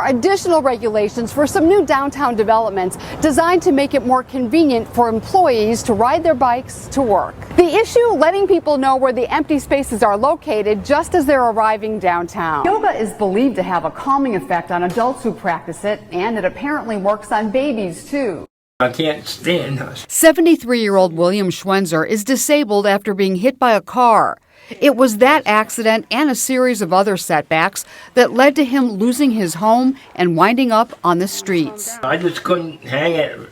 are additional regulations for some new downtown developments designed to make it more convenient for employees to ride their bikes to work. The issue, letting people know where the empty spaces are located just as they're arriving downtown. Yoga is believed to have a calming effect on adults who practice it, and it apparently works on babies too. I can't stand us. 73-year-old William Schwenzer is disabled after being hit by a car. It was that accident and a series of other setbacks that led to him losing his home and winding up on the streets. I just couldn't hang it.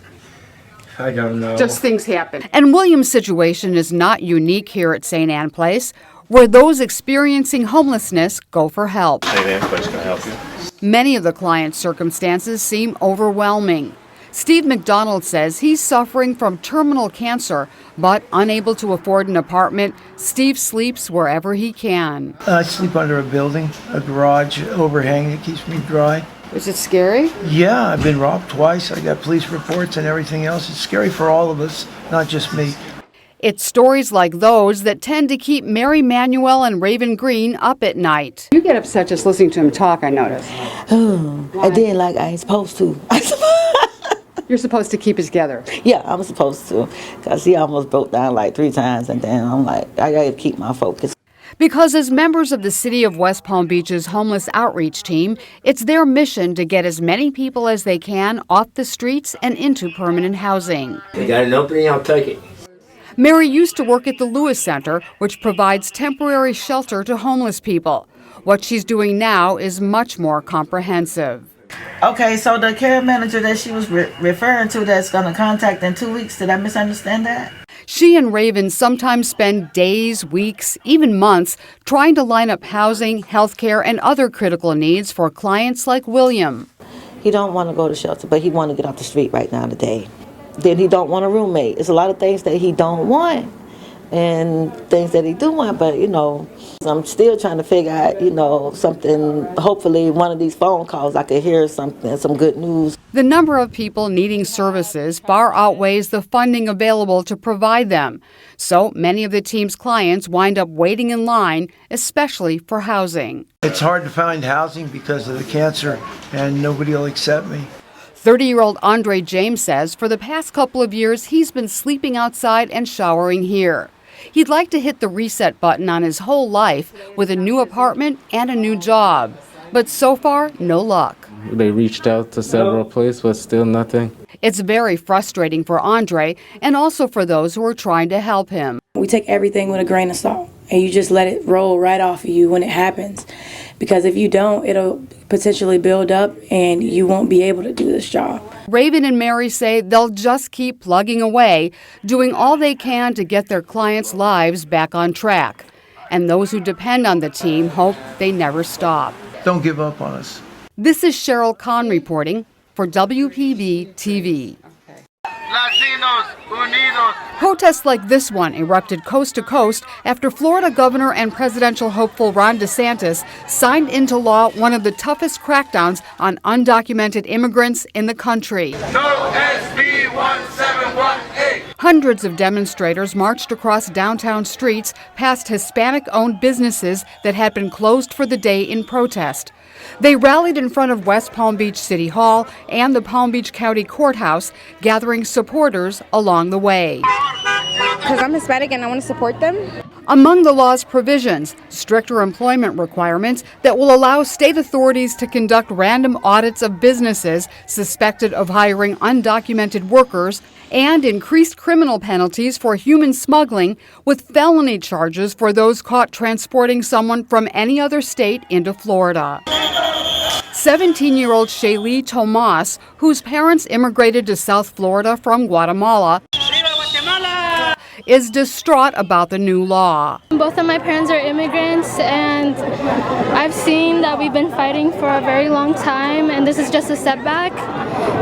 I don't know. Just things happen. And William's situation is not unique here at St. Anne Place, where those experiencing homelessness go for help. St. Anne Place can help you. Many of the client's circumstances seem overwhelming. Steve McDonald says he's suffering from terminal cancer, but unable to afford an apartment, Steve sleeps wherever he can. I sleep under a building, a garage overhang that keeps me dry. Is it scary? Yeah, I've been robbed twice. I got police reports and everything else. It's scary for all of us, not just me. It's stories like those that tend to keep Mary Manuel and Raven Green up at night. You get upset just listening to him talk, I notice. I did like I ain't supposed to. You're supposed to keep it together. Yeah, I'm supposed to, because he almost broke down like 3 times, and then I'm like, I gotta keep my focus. Because as members of the City of West Palm Beach's homeless outreach team, it's their mission to get as many people as they can off the streets and into permanent housing. You got an opening, I'll take it. Mary used to work at the Lewis Center, which provides temporary shelter to homeless people. What she's doing now is much more comprehensive. Okay, so the care manager that she was referring to that's going to contact in 2 weeks, did I misunderstand that? She and Raven sometimes spend days, weeks, even months trying to line up housing, health care, and other critical needs for clients like William. He don't want to go to shelter, but he want to get off the street right now today. Then he don't want a roommate. It's a lot of things that he don't want and things that he do want, but, I'm still trying to figure out, something. Hopefully one of these phone calls I could hear something, some good news. The number of people needing services far outweighs the funding available to provide them. So many of the team's clients wind up waiting in line, especially for housing. It's hard to find housing because of the cancer, and nobody will accept me. 30-year-old Andre James says for the past couple of years he's been sleeping outside and showering here. He'd like to hit the reset button on his whole life with a new apartment and a new job. But so far, no luck. They reached out to several places, but still nothing. It's very frustrating for Andre and also for those who are trying to help him. We take everything with a grain of salt, and you just let it roll right off of you when it happens. Because if you don't, it'll potentially build up and you won't be able to do this job. Raven and Mary say they'll just keep plugging away, doing all they can to get their clients' lives back on track. And those who depend on the team hope they never stop. Don't give up on us. This is Sheryl Kahn reporting for WPB TV. Latinos Unidos. Protests like this one erupted coast to coast after Florida Governor and presidential hopeful Ron DeSantis signed into law one of the toughest crackdowns on undocumented immigrants in the country. No SB 1718. Hundreds of demonstrators marched across downtown streets past Hispanic-owned businesses that had been closed for the day in protest. They rallied in front of West Palm Beach City Hall and the Palm Beach County Courthouse, gathering supporters along the way. Because I'm Hispanic and I want to support them. Among the law's provisions, stricter employment requirements that will allow state authorities to conduct random audits of businesses suspected of hiring undocumented workers, and increased criminal penalties for human smuggling with felony charges for those caught transporting someone from any other state into Florida. 17-year-old Sheryl Tomas, whose parents immigrated to South Florida from Guatemala, is distraught about the new law. Both of my parents are immigrants, and I've seen that we've been fighting for a very long time, and this is just a setback,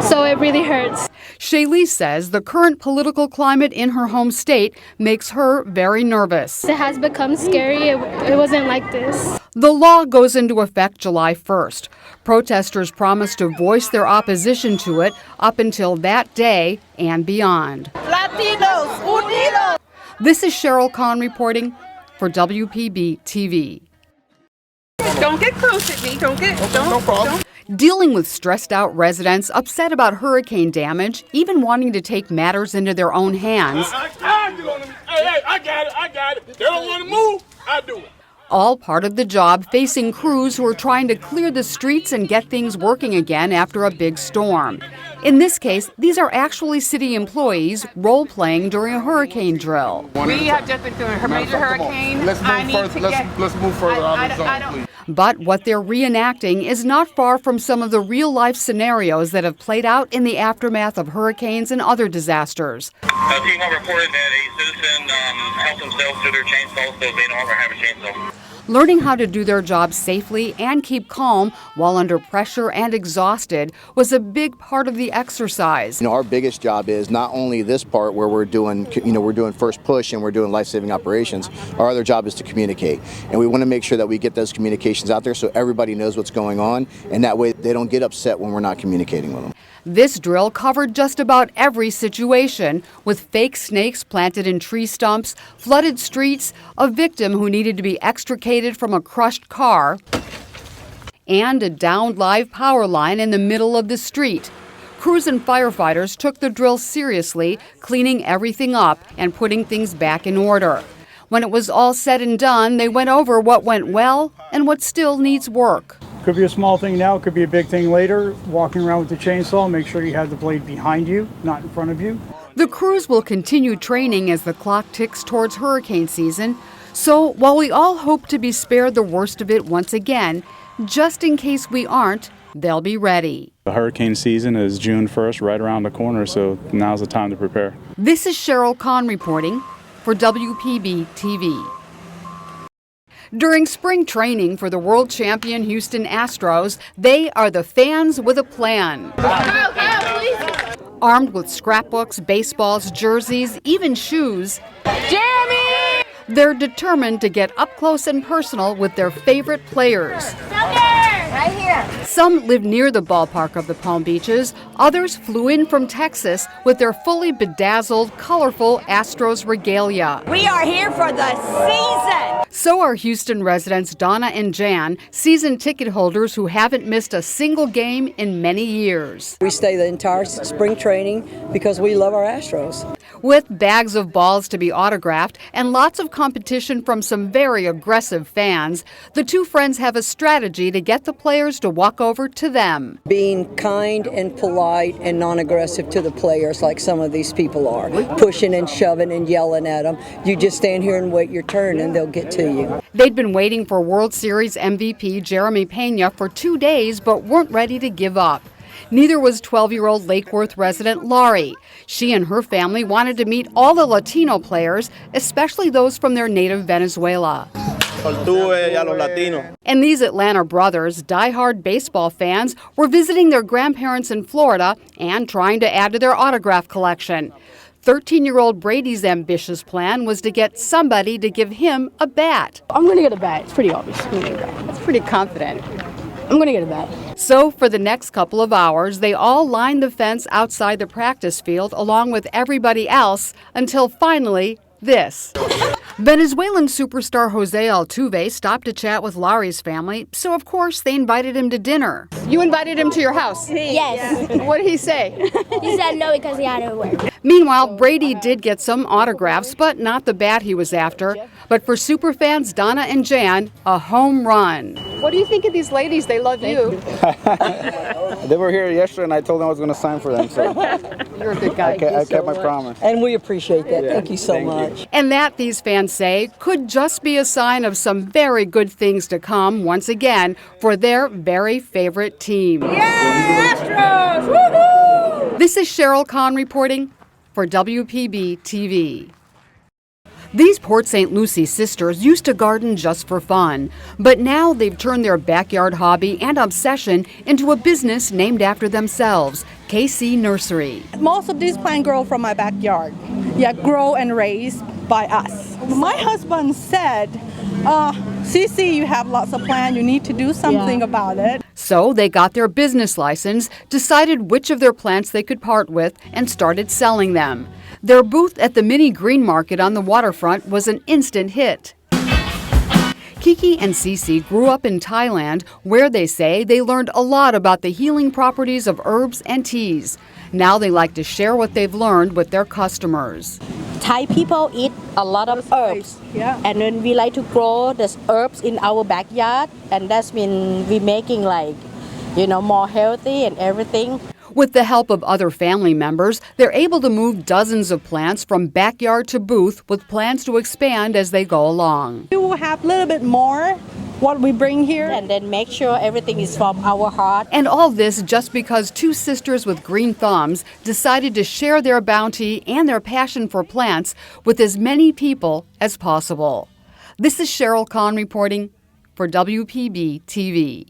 so it really hurts. Sheryl says the current political climate in her home state makes her very nervous. It has become scary. It wasn't like this. The law goes into effect July 1st. Protesters promise to voice their opposition to it up until that day and beyond. Latinos Unidos. This is Sheryl Kahn reporting for WPB TV. Don't get close at me. Don't. dealing with stressed out residents upset about hurricane damage, even wanting to take matters into their own hands. Hey, I got it. They don't want to move, I do it. All part of the job facing crews who are trying to clear the streets and get things working again after a big storm. In this case, these are actually city employees role-playing during a hurricane drill. We have just been through a major hurricane. Let's move further out of the zone, please. But what they're reenacting is not far from some of the real-life scenarios that have played out in the aftermath of hurricanes and other disasters. Team reported that a citizen helped themselves to their chainsaw, so they no longer have a chainsaw. Learning how to do their job safely and keep calm while under pressure and exhausted was a big part of the exercise. Our biggest job is not only this part where we're doing first push and we're doing life-saving operations. Our other job is to communicate, and we want to make sure that we get those communications out there so everybody knows what's going on, and that way they don't get upset when we're not communicating with them. This drill covered just about every situation, with fake snakes planted in tree stumps, flooded streets, a victim who needed to be extricated from a crushed car, and a downed live power line in the middle of the street. Crews and firefighters took the drill seriously, cleaning everything up and putting things back in order. When it was all said and done, they went over what went well and what still needs work. Could be a small thing now, could be a big thing later. Walking around with the chainsaw, make sure you have the blade behind you, not in front of you. The crews will continue training as the clock ticks towards hurricane season. So while we all hope to be spared the worst of it once again, just in case we aren't, they'll be ready. The hurricane season is June 1st, right around the corner, so now's the time to prepare. This is Sheryl Kahn reporting for WPB TV. During spring training for the world champion Houston Astros, they are the fans with a plan. Armed with scrapbooks, baseballs, jerseys, even shoes, Jeremy! They're determined to get up close and personal with their favorite players. Right here. Some live near the ballpark of the Palm Beaches. Others flew in from Texas with their fully bedazzled, colorful Astros regalia. We are here for the season. So are Houston residents Donna and Jan, season ticket holders who haven't missed a single game in many years. We stay the entire spring training because we love our Astros. With bags of balls to be autographed and lots of competition from some very aggressive fans, the two friends have a strategy to get the players to walk over to them. Being kind and polite and non-aggressive to the players like some of these people are. Pushing and shoving and yelling at them. You just stand here and wait your turn and they'll get to you. They'd been waiting for World Series MVP Jeremy Pena for 2 days but weren't ready to give up. Neither was 12-year-old Lake Worth resident Laurie. She and her family wanted to meet all the Latino players, especially those from their native Venezuela. And these Atlanta brothers, diehard baseball fans, were visiting their grandparents in Florida and trying to add to their autograph collection. 13-year-old Brady's ambitious plan was to get somebody to give him a bat. I'm going to get a bat. It's pretty obvious. That's pretty confident. I'm going to get a bat. So for the next couple of hours, they all lined the fence outside the practice field along with everybody else until finally this. Venezuelan superstar Jose Altuve stopped to chat with Laurie's family, so of course they invited him to dinner. You invited him to your house? Yes. What did he say? He said no because he had to work. Meanwhile, Brady did get some autographs, but not the bat he was after. But for superfans Donna and Jan, a home run. What do you think of these ladies? They love you. They were here yesterday and I told them I was going to sign for them. So You're a good guy. I kept my promise. And we appreciate that. Thank you so much. And that, these fans say, could just be a sign of some very good things to come once again for their very favorite team. Yeah, Astros! Woohoo! This is Sheryl Kahn reporting for WPB TV. These Port St. Lucie sisters used to garden just for fun, but now they've turned their backyard hobby and obsession into a business named after themselves, KC Nursery. Most of these plants grow from my backyard. Yeah, grow and raised by us. My husband said, Cece, you have lots of plants, you need to do something about it. So they got their business license, decided which of their plants they could part with, and started selling them. Their booth at the mini green market on the waterfront was an instant hit. Kiki and Cece grew up in Thailand, where they say they learned a lot about the healing properties of herbs and teas. Now they like to share what they've learned with their customers. Thai people eat a lot of herbs, and then we like to grow the herbs in our backyard, and that's mean we making more healthy and everything. With the help of other family members, they're able to move dozens of plants from backyard to booth with plans to expand as they go along. We will have a little bit more what we bring here. And then make sure everything is from our heart. And all this just because two sisters with green thumbs decided to share their bounty and their passion for plants with as many people as possible. This is Sheryl Kahn reporting for WPB TV.